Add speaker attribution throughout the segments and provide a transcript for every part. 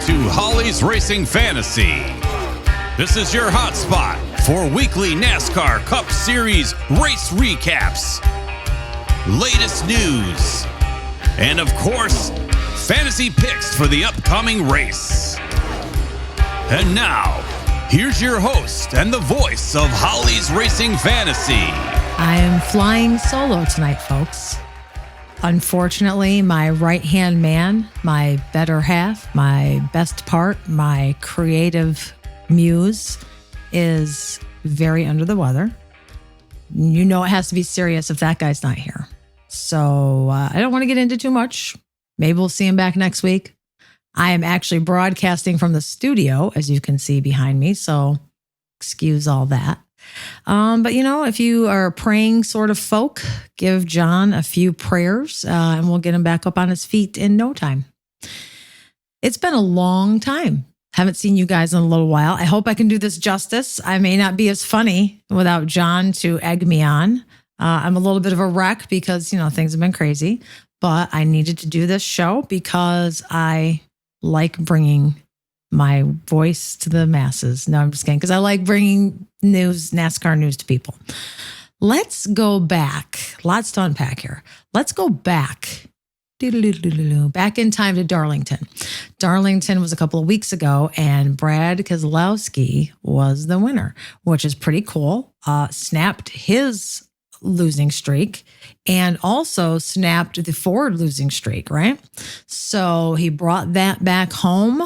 Speaker 1: to Holly's Racing Fantasy. This is your hotspot for weekly NASCAR Cup Series race recaps, latest news, and of course, fantasy picks for the upcoming race. And now, here's your host and the voice of Holly's Racing Fantasy.
Speaker 2: I am flying solo tonight, folks. Unfortunately, my right-hand man, my better half, my best part, my creative muse is very under the weather. You know it has to be serious if that guy's not here. So I don't want to get into too much. Maybe we'll see him back next week. I am actually broadcasting from the studio, as you can see behind me, so excuse all that. But you know, if you are a praying sort of folk, give John a few prayers and we'll get him back up on his feet in no time. It's been a long time. Haven't seen you guys in a little while. I hope I can do this justice. I may not be as funny without John to egg me on. I'm a little bit of a wreck because, you know, things have been crazy, but I needed to do this show because I like bringing my voice to the masses. No, I'm just kidding. Because I like bringing news, NASCAR news to people. Let's go back. Lots to unpack here. Let's go back. Back in time to Darlington. Darlington was a couple of weeks ago, and Brad Keselowski was the winner, which is pretty cool. Snapped his losing streak and also snapped the Ford losing streak, right? So he brought that back home.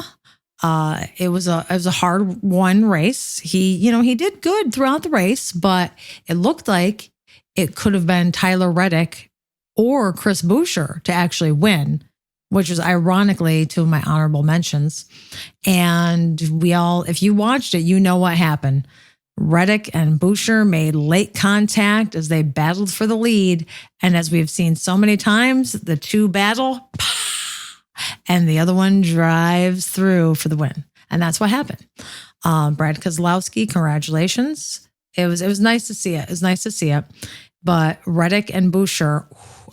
Speaker 2: It was a hard won race. He did good throughout the race, but it looked like it could have been Tyler Reddick or Chris Buescher to actually win, which was ironically two of my honorable mentions. And if you watched it, you know what happened. Reddick and Buescher made late contact as they battled for the lead. And as we've seen so many times, the two battle, and the other one drives through for the win. And that's what happened. Brad Keselowski, congratulations. It was nice to see it. It was nice to see it. But Reddick and Buescher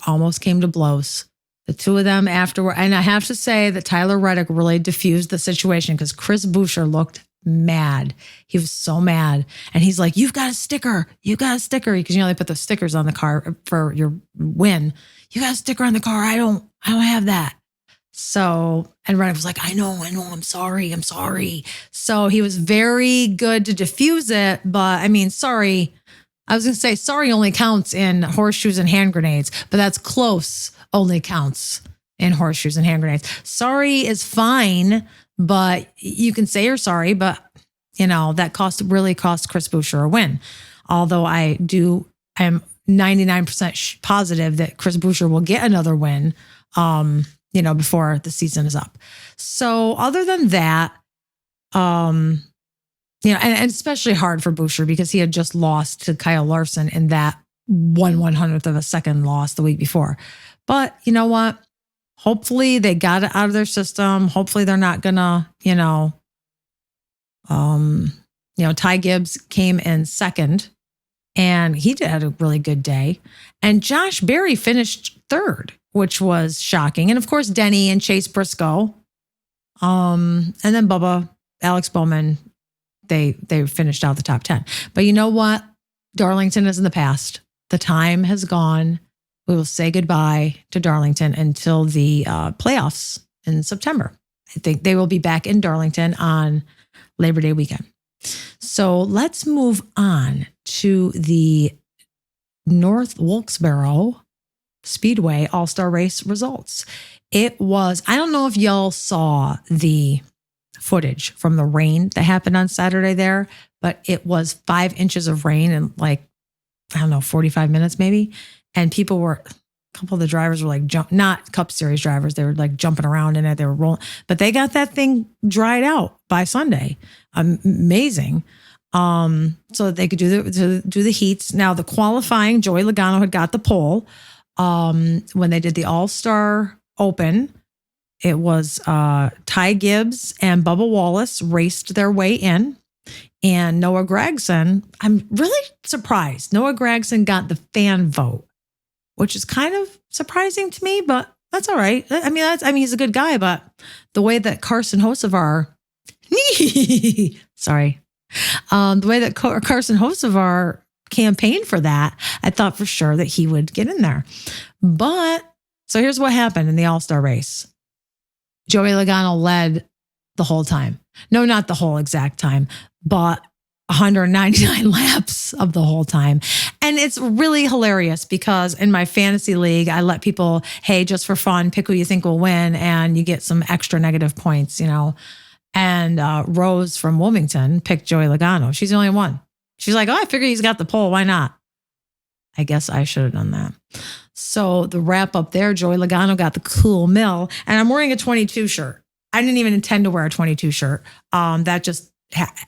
Speaker 2: almost came to blows. The two of them afterward. And I have to say that Tyler Reddick really diffused the situation because Chris Buescher looked mad. He was so mad. And he's like, you've got a sticker. You got a sticker. Because, they put the stickers on the car for your win. You got a sticker on the car. I don't have that. So, and Reddick was like, I know, I'm sorry. So he was very good to diffuse it. But I mean, sorry. I was going to say sorry only counts in horseshoes and hand grenades, but that's close only counts in horseshoes and hand grenades. Sorry is fine, but you can say you're sorry, but that really cost Chris Buescher a win. Although I am 99% positive that Chris Buescher will get another win, before the season is up. So other than that, and especially hard for Buescher because he had just lost to Kyle Larson in that 1/100th of a second loss the week before. But you know what? Hopefully they got it out of their system. Hopefully they're not gonna, Ty Gibbs came in second and he had a really good day. And Josh Berry finished third, which was shocking. And of course, Denny and Chase Briscoe. And then Bubba, Alex Bowman, they finished out the top 10. But you know what? Darlington is in the past. The time has gone. We will say goodbye to Darlington until the playoffs in September. I think they will be back in Darlington on Labor Day weekend. So let's move on to the North Wilkesboro Speedway All-Star Race results. It was, I don't know if y'all saw the footage from the rain that happened on Saturday there, but it was 5 inches of rain in 45 minutes maybe. And a couple of the drivers were not Cup Series drivers. They were jumping around in it. They were rolling, but they got that thing dried out by Sunday. Amazing. So that they could do the heats. Now the qualifying, Joey Logano had got the pole. When they did the All-Star Open, it was Ty Gibbs and Bubba Wallace raced their way in. And Noah Gragson, I'm really surprised. Noah Gragson got the fan vote, which is kind of surprising to me, but That's all right. I mean, he's a good guy, but the way that Carson Hocevar, sorry, the way that Carson Hocevar campaigned for that, I thought for sure that he would get in there. But so here's what happened in the All-Star race. Joey Logano led the whole time. No, not the whole exact time, but 199 laps of the whole time. And it's really hilarious because in my fantasy league, I let people, hey, just for fun, pick who you think will win and you get some extra negative points, And Rose from Wilmington picked Joey Logano. She's the only one. She's like, oh, I figure he's got the pole. Why not? I guess I should have done that. So the wrap up there, Joey Logano got the cool mill. And I'm wearing a 22 shirt. I didn't even intend to wear a 22 shirt. That just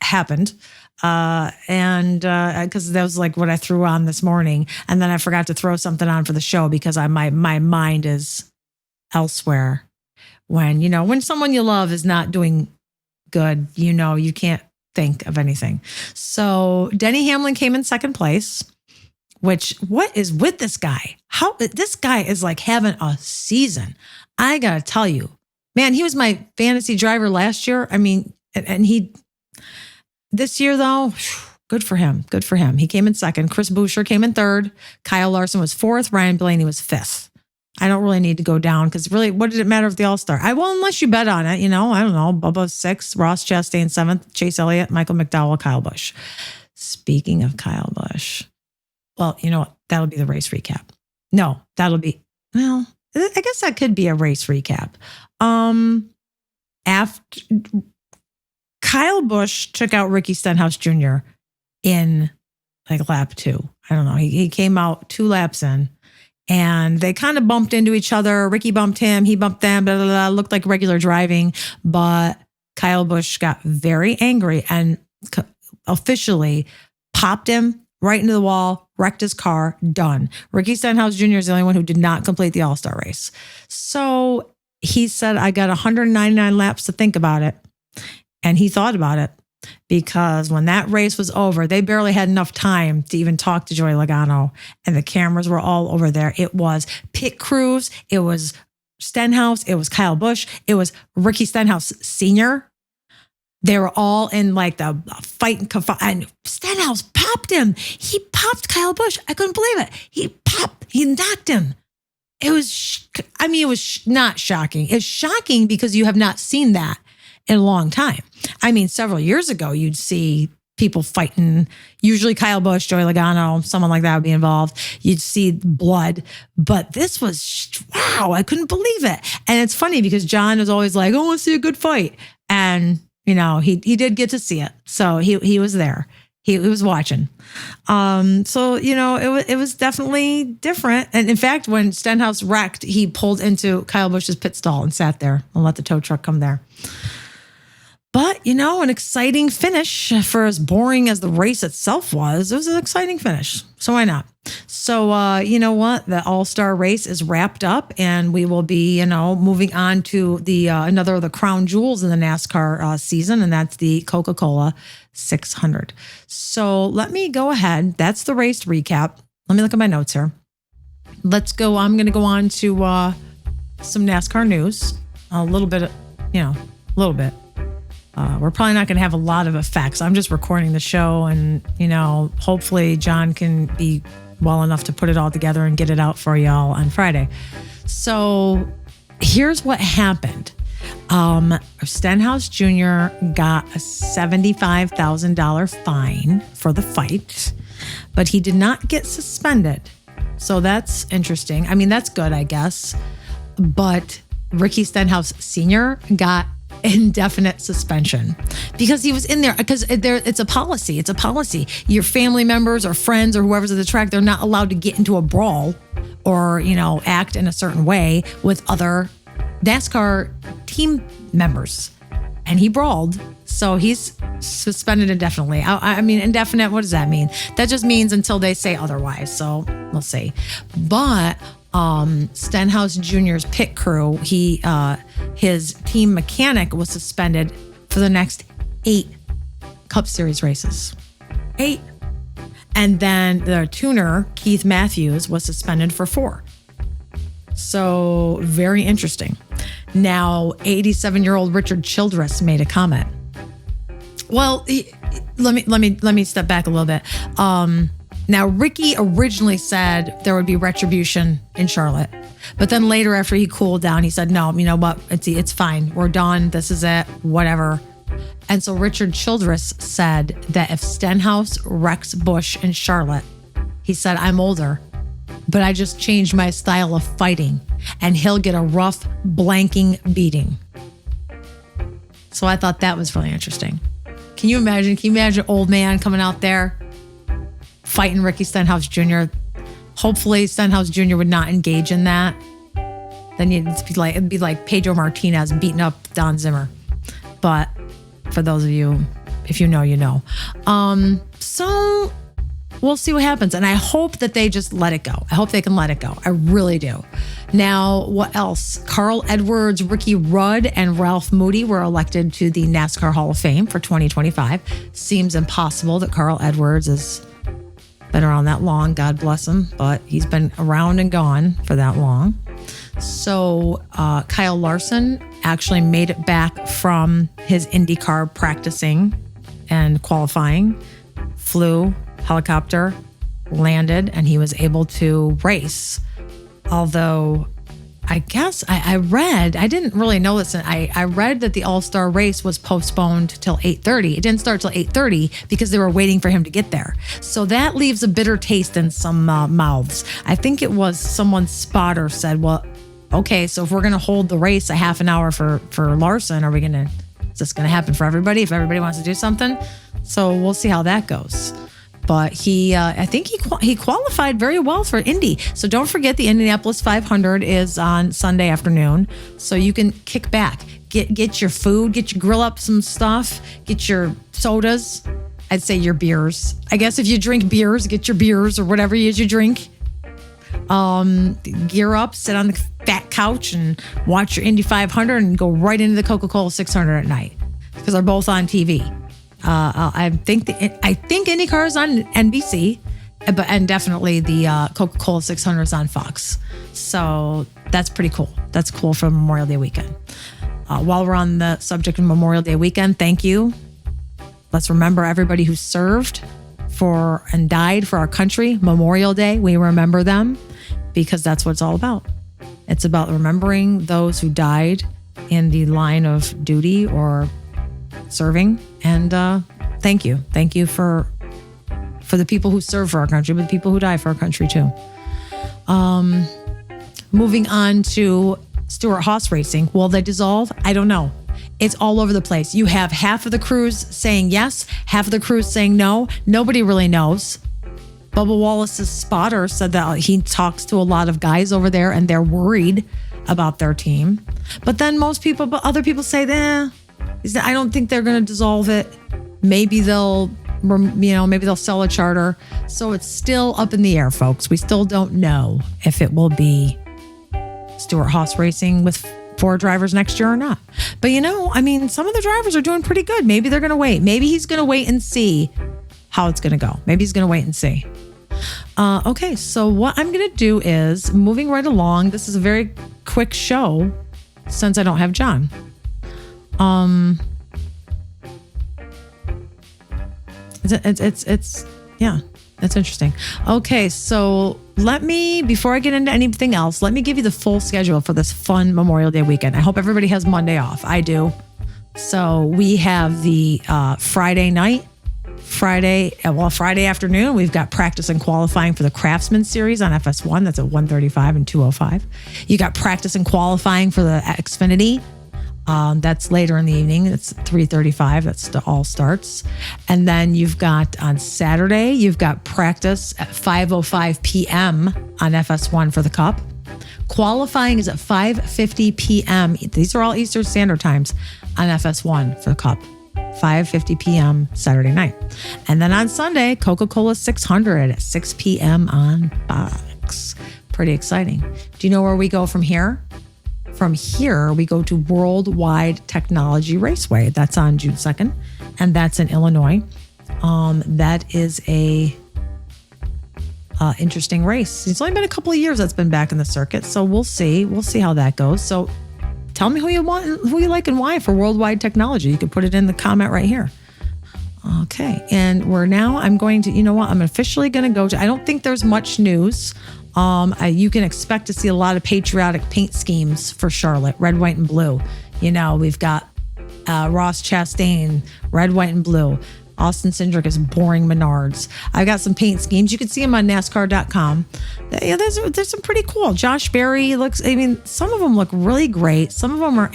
Speaker 2: happened. Because that was like what I threw on this morning. And then I forgot to throw something on for the show because my mind is elsewhere. When someone you love is not doing good, you can't think of anything. So Denny Hamlin came in second place, which what is with this guy? This guy is like having a season. I got to tell you, man, he was my fantasy driver last year. I mean, and this year though, good for him. Good for him. He came in second. Chris Buescher came in third. Kyle Larson was fourth. Ryan Blaney was fifth. I don't really need to go down because really, what did it matter if the All-Star? Unless you bet on it, I don't know. Bubba sixth, Ross Chastain seventh, Chase Elliott, Michael McDowell, Kyle Busch. Speaking of Kyle Busch, well, you know what? That'll be the race recap. No, I guess that could be a race recap. After Kyle Busch took out Ricky Stenhouse Jr. in like lap 2. I don't know. He came out 2 laps in. And they kind of bumped into each other. Ricky bumped him. He bumped them. Blah, blah, blah. Looked like regular driving. But Kyle Busch got very angry and officially popped him right into the wall, wrecked his car, done. Ricky Stenhouse Jr. is the only one who did not complete the All-Star race. So he said, I got 199 laps to think about it. And he thought about it. Because when that race was over, they barely had enough time to even talk to Joey Logano, and the cameras were all over there. It was pit crews, it was Stenhouse, it was Kyle Busch, it was Ricky Stenhouse Sr. They were all in like the fight and Stenhouse popped him. He popped Kyle Busch. I couldn't believe it. He knocked him. It was not shocking. It's shocking because you have not seen that in a long time. I mean, several years ago, you'd see people fighting, usually Kyle Busch, Joey Logano, someone like that would be involved. You'd see blood, but this was, wow, I couldn't believe it. And it's funny because John was always like, I want to see a good fight. And, he did get to see it. So he was there. He was watching. It was definitely different. And in fact, when Stenhouse wrecked, he pulled into Kyle Busch's pit stall and sat there and let the tow truck come there. But, an exciting finish for as boring as the race itself was. It was an exciting finish. So why not? So, you know what? The All-Star race is wrapped up and we will be, moving on to the another of the crown jewels in the NASCAR season, and that's the Coca-Cola 600. So let me go ahead. That's the race recap. Let me look at my notes here. Let's go. I'm going to go on to some NASCAR news. A little bit. We're probably not going to have a lot of effects. I'm just recording the show and, hopefully John can be well enough to put it all together and get it out for y'all on Friday. So here's what happened. Stenhouse Jr. got a $75,000 fine for the fight, but he did not get suspended. So that's interesting. I mean, that's good, I guess. But Ricky Stenhouse Sr. got indefinite suspension because he was in there because it's a policy. It's a policy. Your family members or friends or whoever's at the track, they're not allowed to get into a brawl or, act in a certain way with other NASCAR team members. And he brawled. So he's suspended indefinitely. I mean, indefinite, what does that mean? That just means until they say otherwise. So we'll see. But Stenhouse Jr.'s pit crew, his team mechanic was suspended for the next 8 Cup Series races. 8. And then the tuner, Keith Matthews, was suspended for 4. So very interesting. Now, 87-year-old Richard Childress made a comment. Well, let me step back a little bit. Now, Ricky originally said there would be retribution in Charlotte, but then later, after he cooled down, he said, "No, you know what? It's fine. We're done. This is it. Whatever." And so Richard Childress said that if Stenhouse wrecks Busch in Charlotte, he said, "I'm older, but I just changed my style of fighting, and he'll get a rough blanking beating." So I thought that was really interesting. Can you imagine an old man coming out there fighting Ricky Stenhouse Jr.? Hopefully Stenhouse Jr. would not engage in that. Then it'd be like Pedro Martinez beating up Don Zimmer. But for those of you, if you know, you know. So we'll see what happens. And I hope that they just let it go. I hope they can let it go. I really do. Now, what else? Carl Edwards, Ricky Rudd, and Ralph Moody were elected to the NASCAR Hall of Fame for 2025. Seems impossible that Carl Edwards has been around that long. God bless him. But he's been around and gone for that long. So Kyle Larson actually made it back from his IndyCar practicing and qualifying, flew helicopter, landed, and he was able to race. Although I guess I didn't really know this. I read that the All-Star race was postponed till 8:30. It didn't start till 8:30 because they were waiting for him to get there. So that leaves a bitter taste in some mouths. I think it was someone's spotter said, well, okay, so if we're going to hold the race a half an hour for Larson, is this going to happen for everybody if everybody wants to do something? So we'll see how that goes. But I think he qualified very well for Indy. So don't forget the Indianapolis 500 is on Sunday afternoon. So you can kick back, get your food, grill up some stuff, get your sodas. I'd say your beers. I guess if you drink beers, get your beers or whatever it is you drink. Gear up, sit on the fat couch and watch your Indy 500 and go right into the Coca-Cola 600 at night because they're both on TV. I think IndyCar is on NBC, and definitely the Coca-Cola 600 is on Fox. So that's pretty cool. That's cool for Memorial Day weekend. While we're on the subject of Memorial Day weekend, thank you. Let's remember everybody who served and died for our country. Memorial Day, we remember them because that's what it's all about. It's about remembering those who died in the line of duty or serving. And thank you for the people who serve for our country, but the people who die for our country too. Moving on to Stewart-Haas Racing. Will they dissolve? I don't know. It's all over the place. You have half of the crews saying yes, half of the crews saying no. Nobody really knows. Bubba Wallace's spotter said that he talks to a lot of guys over there and they're worried about their team. But then other people say, I don't think they're going to dissolve it. Maybe they'll sell a charter. So it's still up in the air, folks. We still don't know if it will be Stewart-Haas Racing with 4 drivers next year or not. But some of the drivers are doing pretty good. Maybe they're going to wait. Maybe he's going to wait and see how it's going to go. Maybe he's going to wait and see. Okay, so what I'm going to do is moving right along. This is a very quick show since I don't have John. It's interesting. Okay, so before I get into anything else, let me give you the full schedule for this fun Memorial Day weekend. I hope everybody has Monday off. I do. So we have the Friday afternoon, we've got practice and qualifying for the Craftsman Series on FS1. That's at 1:35 and 2:05. You got practice and qualifying for the Xfinity. That's later in the evening. It's 3:35. That's all starts. And then you've got on Saturday, you've got practice at 5:05 p.m. on FS1 for the Cup. Qualifying is at 5:50 p.m. These are all Eastern Standard Times on FS1 for the Cup. 5:50 p.m. Saturday night. And then on Sunday, Coca-Cola 600 at 6 p.m. on Fox. Pretty exciting. Do you know where we go from here? From here, we go to Worldwide Technology Raceway. That's on June 2nd, and that's in Illinois. That is interesting race. It's only been a couple of years that's been back in the circuit, so we'll see. We'll see how that goes. So tell me who you want, who you like, and why for Worldwide Technology. You can put it in the comment right here. Okay, and I'm going to, I'm officially going to go to, I don't think there's much news. You can expect to see a lot of patriotic paint schemes for Charlotte, red, white, and blue. We've got Ross Chastain, red, white, and blue. Austin Cindric is boring Menards. I've got some paint schemes. You can see them on NASCAR.com. Yeah, there's some pretty cool. Josh Berry some of them look really great. Some of them are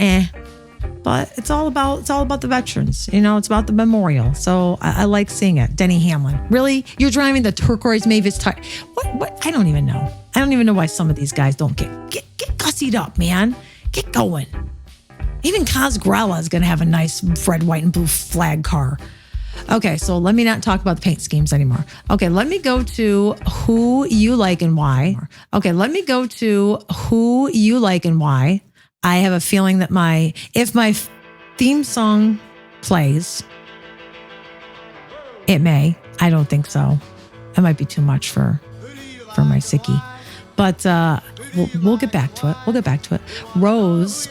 Speaker 2: but it's all about the veterans. It's about the memorial. So I like seeing it. Denny Hamlin. Really? You're driving the turquoise Mavis tire? What? I don't even know. I don't even know why some of these guys don't get gussied up, man. Get going. Even Cosgrella is going to have a nice red, white, and blue flag car. Okay, so let me not talk about the paint schemes anymore. Okay, let me go to who you like and why. I have a feeling that if my theme song plays, it may. I don't think so. It might be too much for my sickie. But we'll get back to it. Rose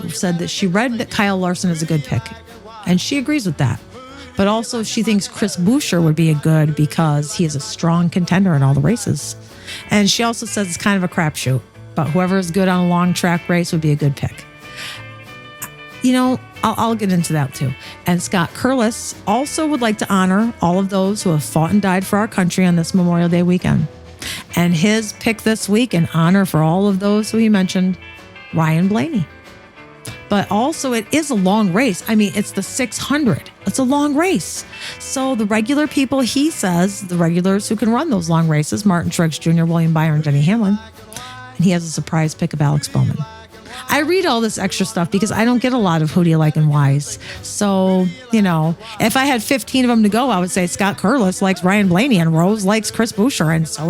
Speaker 2: said that she read that Kyle Larson is a good pick, and she agrees with that. But also she thinks Chris Buescher would be a good because he is a strong contender in all the races. And she also says it's kind of a crapshoot. But whoever is good on a long track race would be a good pick. I'll get into that too. And Scott Curlis also would like to honor all of those who have fought and died for our country on this Memorial Day weekend. And his pick this week in honor for all of those who he mentioned, Ryan Blaney. But also it is a long race. It's the 600. It's a long race. So the regular people, he says, the regulars who can run those long races, Martin Truex Jr., William Byron, Denny Hamlin. And he has a surprise pick of Alex Bowman. I read all this extra stuff because I don't get a lot of who do you like and whys. So, if I had 15 of them to go, I would say Scott Curlis likes Ryan Blaney and Rose likes Chris Buescher and so.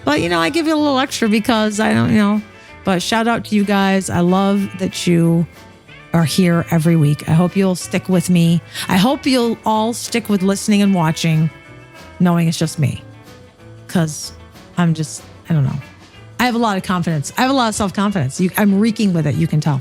Speaker 2: But, I give you a little extra because I don't. But shout out to you guys. I love that you are here every week. I hope you'll stick with me. I hope you'll all stick with listening and watching, knowing it's just me. Because I don't know. I have a lot of confidence. I have a lot of self-confidence. I'm reeking with it. You can tell.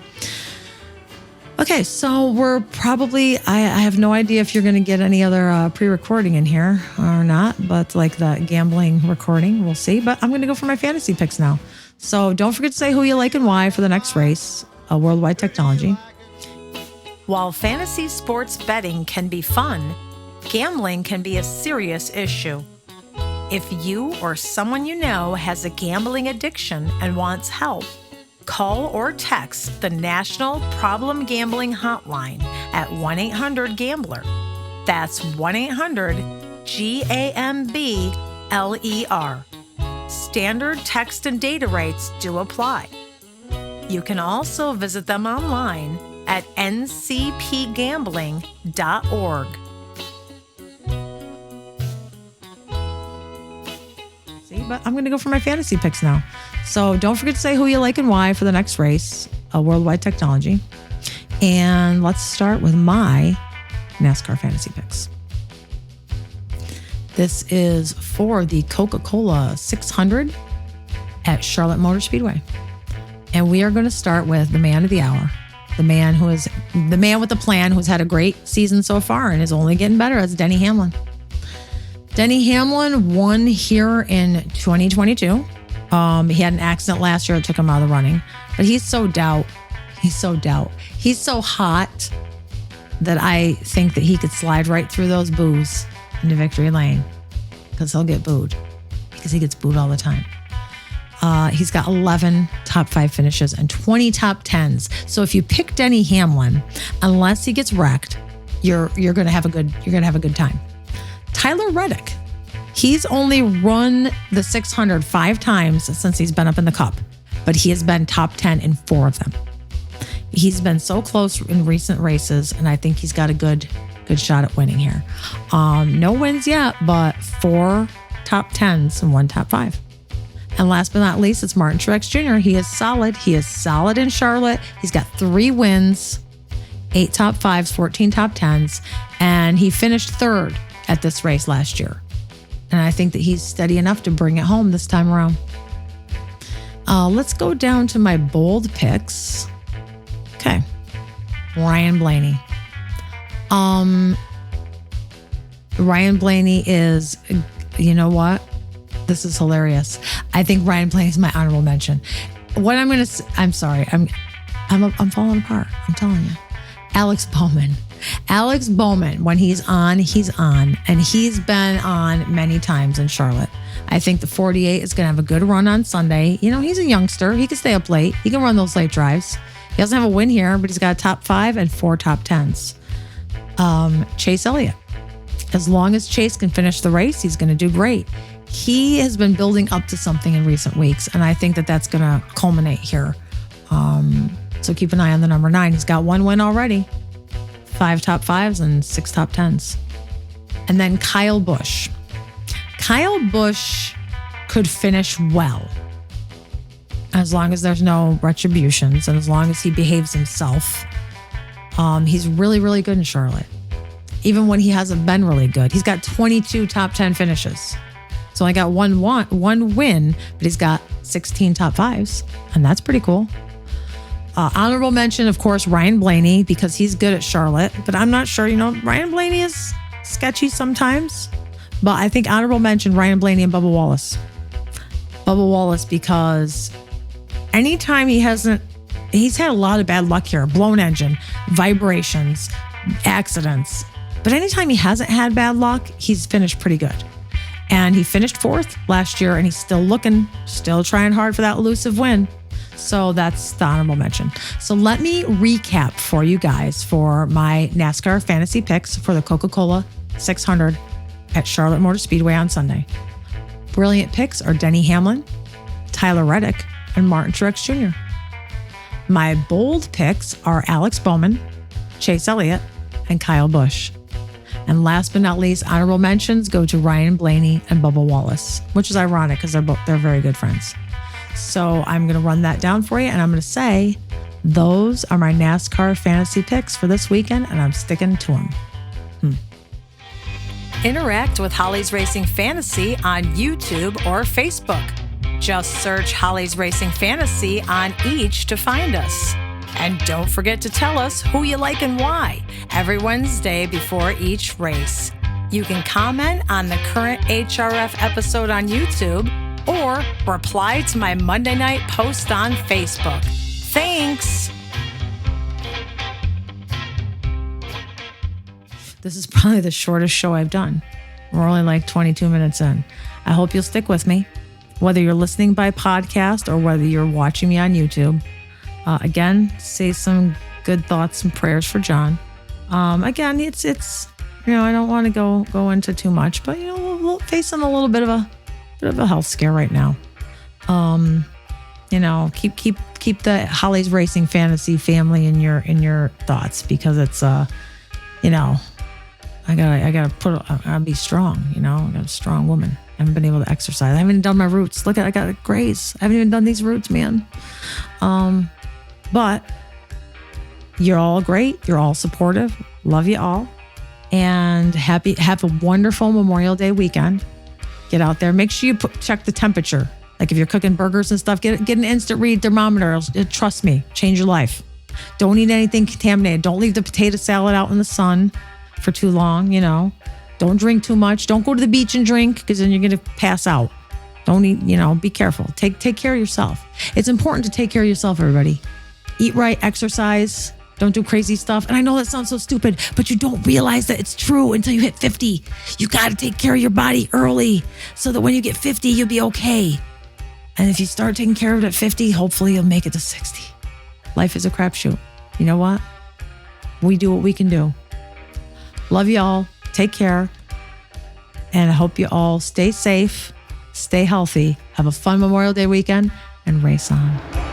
Speaker 2: Okay, so we're probably, I have no idea if you're going to get any other pre-recording in here or not, but like the gambling recording, we'll see. But I'm going to go for my fantasy picks now. So don't forget to say who you like and why for the next race, Worldwide Technology. While fantasy sports betting can be fun, gambling can be a serious issue. If you or someone you know has a gambling addiction and wants help, call or text the National Problem Gambling Hotline at 1-800-GAMBLER. That's 1-800-GAMBLER. Standard text and data rates do apply. You can also visit them online at ncpgambling.org. But I'm going to go for my fantasy picks now. So don't forget to say who you like and why for the next race, Worldwide Technology. And let's start with my NASCAR fantasy picks. This is for the Coca-Cola 600 at Charlotte Motor Speedway. And we are going to start with the man of the hour, the man with the plan, who's had a great season so far and is only getting better. That's Denny Hamlin. Denny Hamlin won here in 2022. He had an accident last year that took him out of the running, but he's so doubt. He's so hot that I think that he could slide right through those boos into victory lane because he'll get booed because he gets booed all the time. He's got 11 top 5 finishes and 20 top 10s. So if you pick Denny Hamlin, unless he gets wrecked, you're going to have a good time. Tyler Reddick, he's only run the 600 5 times since he's been up in the Cup, but he has been top 10 in 4 of them. He's been so close in recent races, and I think he's got a good shot at winning here. No wins yet, but 4 top 10s and 1 top 5. And last but not least, it's Martin Truex Jr. He is solid. He is solid in Charlotte. He's got 3 wins, 8 top 5s, 14 top 10s, and he finished 3rd at this race last year. And I think that he's steady enough to bring it home this time around. Let's go down to my bold picks. Okay. Ryan Blaney. Ryan Blaney is, you know what? This is hilarious. I think Ryan Blaney is my honorable mention. What I'm going to, I'm sorry. I'm falling apart. I'm telling you. Alex Bowman. Alex Bowman, when he's on, and he's been on many times in Charlotte. I think the 48 is going to have a good run on Sunday. You know, he's a youngster. He can stay up late. He can run those late drives. He doesn't have a win here, but he's got a top 5 and 4 top 10s. Chase Elliott. As long as Chase can finish the race, he's going to do great. He has been building up to something in recent weeks, and I think that that's going to culminate here. So keep an eye on the number 9. He's got 1 win already. 5 top 5s and 6 top 10s. And then Kyle Busch. Kyle Busch could finish well as long as there's no retributions and as long as he behaves himself. He's really, really good in Charlotte. Even when he hasn't been really good. He's got 22 top 10 finishes. He's only got one win, but he's got 16 top 5s. And that's pretty cool. Honorable mention, of course, Ryan Blaney, because he's good at Charlotte. But I'm not sure, Ryan Blaney is sketchy sometimes. But I think honorable mention, Ryan Blaney and Bubba Wallace. Bubba Wallace, because anytime he's had a lot of bad luck here. Blown engine, vibrations, accidents. But anytime he hasn't had bad luck, he's finished pretty good. And he finished 4th last year, and he's still trying hard for that elusive win. So that's the honorable mention. So let me recap for you guys for my NASCAR fantasy picks for the Coca-Cola 600 at Charlotte Motor Speedway on Sunday. Brilliant picks are Denny Hamlin, Tyler Reddick, and Martin Truex Jr. My bold picks are Alex Bowman, Chase Elliott, and Kyle Busch. And last but not least, honorable mentions go to Ryan Blaney and Bubba Wallace, which is ironic because they're very good friends. So I'm going to run that down for you, and I'm going to say those are my NASCAR fantasy picks for this weekend, and I'm sticking to them. Interact with Holly's Racing Fantasy on YouTube or Facebook. Just search Holly's Racing Fantasy on each to find us. And don't forget to tell us who you like and why every Wednesday before each race. You can comment on the current HRF episode on YouTube or reply to my Monday night post on Facebook. Thanks. This is probably the shortest show I've done. We're only like 22 minutes in. I hope you'll stick with me, whether you're listening by podcast or whether you're watching me on YouTube. Again, say some good thoughts and prayers for John. Again, it's I don't want to go into too much, but we're facing a little bit of a health scare right now. Keep the Holly's Racing Fantasy family in your thoughts, because it's I gotta be strong. I got a strong woman. I haven't been able to exercise. I haven't even done my roots. Look, I got grays. I haven't even done these roots, man. But you're all great. You're all supportive. Love you all. And have a wonderful Memorial Day weekend. Get out there. Make sure you check the temperature. Like if you're cooking burgers and stuff, get an instant read thermometer. Trust me, change your life. Don't eat anything contaminated. Don't leave the potato salad out in the sun for too long. Don't drink too much. Don't go to the beach and drink, because then you're going to pass out. Don't eat, be careful. Take care of yourself. It's important to take care of yourself, everybody. Eat right, exercise. Don't do crazy stuff. And I know that sounds so stupid, but you don't realize that it's true until you hit 50. You got to take care of your body early so that when you get 50, you'll be okay. And if you start taking care of it at 50, hopefully you'll make it to 60. Life is a crapshoot. You know what? We do what we can do. Love you all. Take care. And I hope you all stay safe, stay healthy, have a fun Memorial Day weekend, and race on.